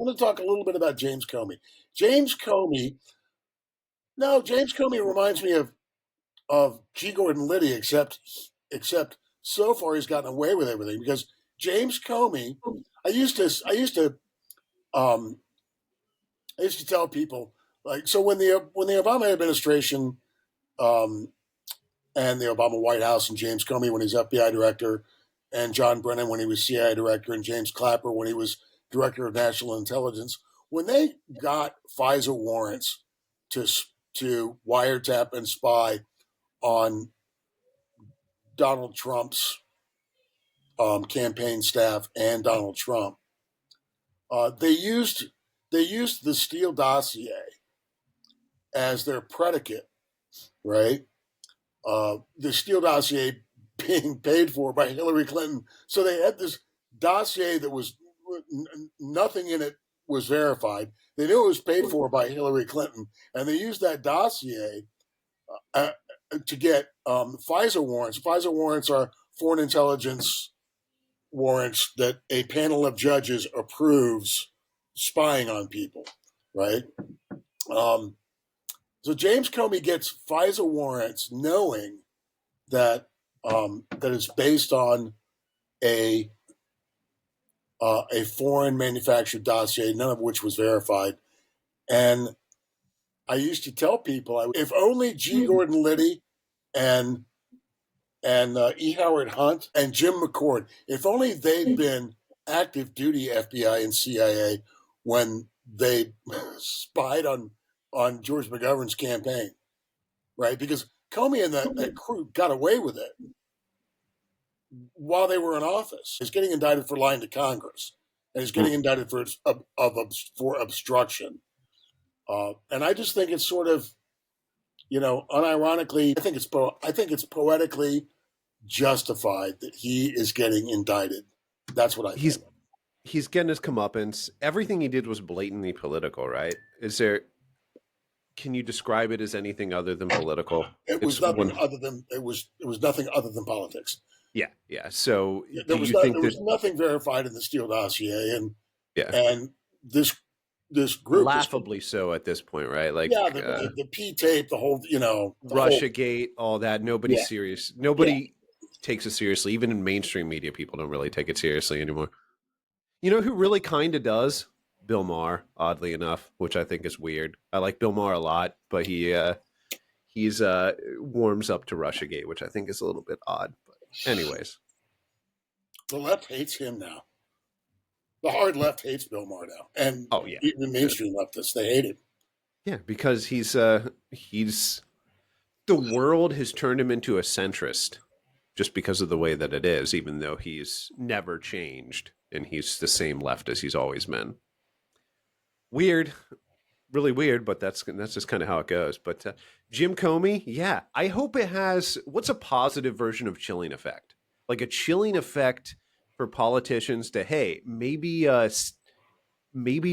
want to talk a little bit about James Comey. James Comey, no, James Comey reminds me of G. Gordon Liddy, except so far he's gotten away with everything because James Comey, um, I used to tell people like so when the Obama administration um, and the Obama White House and James Comey when he's FBI director and John Brennan when he was CIA director and James Clapper when he was director of national intelligence, when they got FISA warrants to wiretap and spy on Donald Trump's campaign staff and Donald Trump, they used the Steele dossier as their predicate, right? The Steele dossier being paid for by Hillary Clinton. So they had this dossier that was nothing in it was verified. They knew it was paid for by Hillary Clinton, and they used that dossier to get FISA warrants. FISA warrants are foreign intelligence warrants that a panel of judges approves spying on people, right? So James Comey gets FISA warrants knowing that that it's based on a foreign manufactured dossier, none of which was verified. And I used to tell people, if only G. Gordon Liddy and E. Howard Hunt and Jim McCord, if only they'd been active duty FBI and CIA when they spied on George McGovern's campaign, right? Because Comey and that crew got away with it while they were in office. He's getting indicted for lying to Congress, and he's getting indicted for obstruction. And I just think it's sort of, unironically, I think it's poetically justified that he is getting indicted. That's what I think. He's getting his comeuppance. Everything he did was blatantly political, right? Can you describe it as anything other than political? It was nothing other than politics. Yeah. So there was nothing verified in the Steele dossier, and this group laughably so at this point, right? Like the P tape, the whole Russiagate, all that. Nobody's serious. Nobody takes it seriously. Even in mainstream media, people don't really take it seriously anymore. You know who really kind of does? Bill Maher, oddly enough, which I think is weird. I like Bill Maher a lot, but he's warms up to Russiagate, which I think is a little bit odd. But anyways, the left hates him now. The hard left hates Bill Maher now, and even mainstream leftists, they hate him. Yeah, because he's the world has turned him into a centrist just because of the way that it is, even though he's never changed and he's the same left as he's always been. Weird, really weird, but that's just kind of how it goes. But Jim Comey, I hope it has what's a positive version of chilling effect, like a chilling effect for politicians to maybe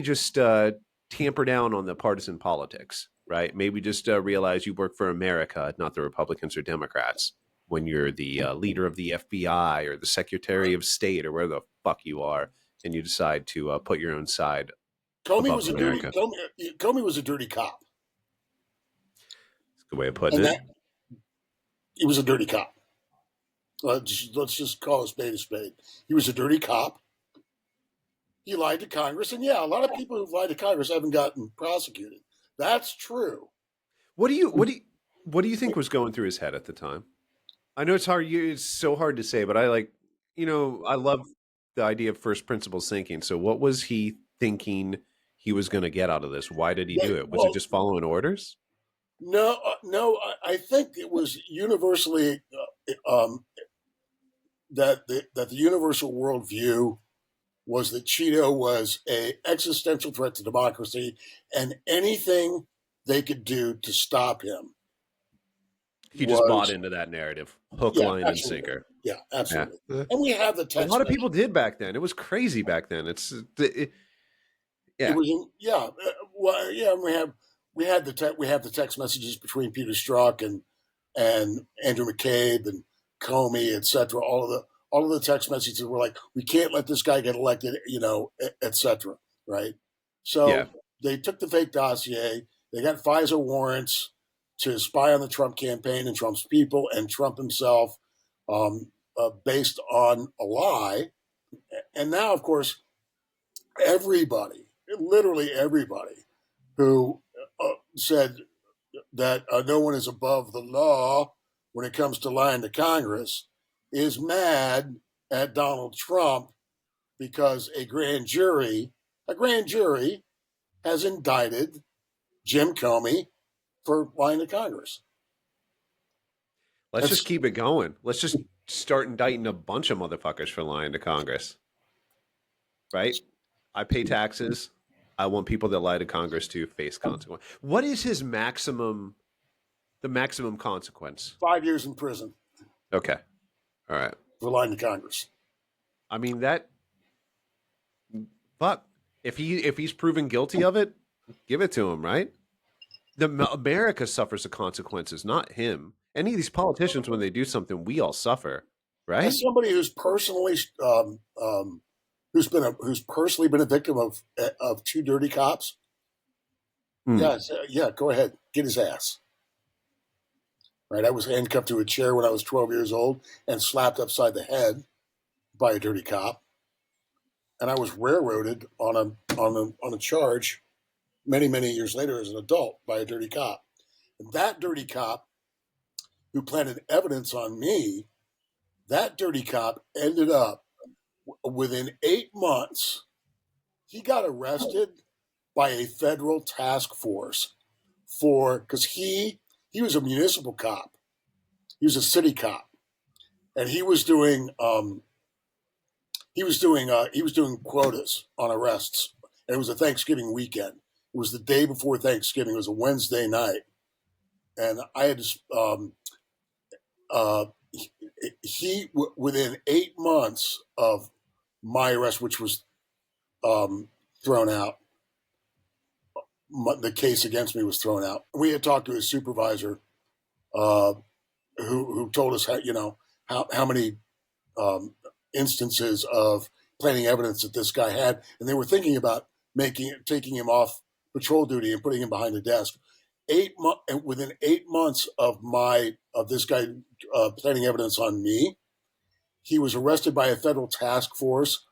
just tamper down on the partisan politics, right? Maybe just realize you work for America, not the Republicans or Democrats. When you're the leader of the FBI or the Secretary of State or where the fuck you are, and you decide to put your own side. Comey was a dirty cop. That's a good way of putting it. He was a dirty cop. Let's just call a spade. He was a dirty cop. He lied to Congress, and a lot of people who've lied to Congress haven't gotten prosecuted. That's true. What do you think was going through his head at the time? I know it's hard. It's so hard to say, but I love the idea of first principles thinking. So, what was he thinking he was going to get out of this? Why did he do it? Was it just following orders? No. I think it was universally that the universal worldview was that Cheeto was an existential threat to democracy, and anything they could do to stop him. He just bought into that narrative, hook, line, and sinker. Yeah, absolutely. Yeah. And we have the text. A lot of people did back then. It was crazy back then. It was we have the text messages between Peter Strzok and Andrew McCabe and Comey, etc. All of the text messages were like, we can't let this guy get elected, etc. Right? Yeah. So they took the fake dossier. They got FISA warrants to spy on the Trump campaign and Trump's people and Trump himself, based on a lie. And now, of course, everybody, literally everybody, who said that no one is above the law when it comes to lying to Congress is mad at Donald Trump because a grand jury has indicted Jim Comey for lying to Congress. Let's just That's keep it going. Let's just start indicting a bunch of motherfuckers for lying to Congress, right? I pay taxes. I want people that lie to Congress to face consequence. What is his maximum, the maximum consequence? 5 years in prison Okay. All right. for lying to Congress. I mean, that, fuck. If he's proven guilty of it, give it to him, right? America suffers the consequences, not him. Any of these politicians, when they do something, we all suffer, right? As somebody who's personally been a victim of two dirty cops, Hmm. yeah, go ahead, get his ass. Right, I was handcuffed to a chair when I was 12 years old and slapped upside the head by a dirty cop, and I was railroaded on a charge many years later as an adult by a dirty cop. And that dirty cop who planted evidence on me, that dirty cop ended up within 8 months. He got arrested by a federal task force for because he was a municipal cop. He was a city cop, and he was doing quotas on arrests. And it was a Thanksgiving weekend. It was the day before Thanksgiving. It was a Wednesday night, and I had to. Uh, within 8 months of my arrest, which was thrown out, the case against me was thrown out. We had talked to his supervisor, uh, who told us how many um, instances of planting evidence that this guy had, and they were thinking about taking him off patrol duty and putting him behind a desk. Within 8 months of this guy planting evidence on me, he was arrested by a federal task force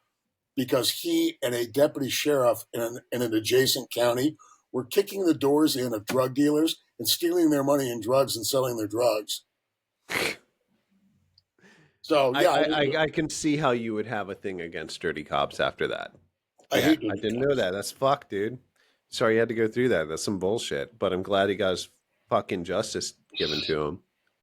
because he and a deputy sheriff in an adjacent county were kicking the doors in of drug dealers and stealing their money in drugs and selling their drugs. So I, yeah, I, I I can see how you would have a thing against dirty cops after that. I Yeah, hate I dirty didn't know cops. that. That's fucked, dude. Sorry you had to go through that. That's some bullshit. But I'm glad he got his fucking justice given to him.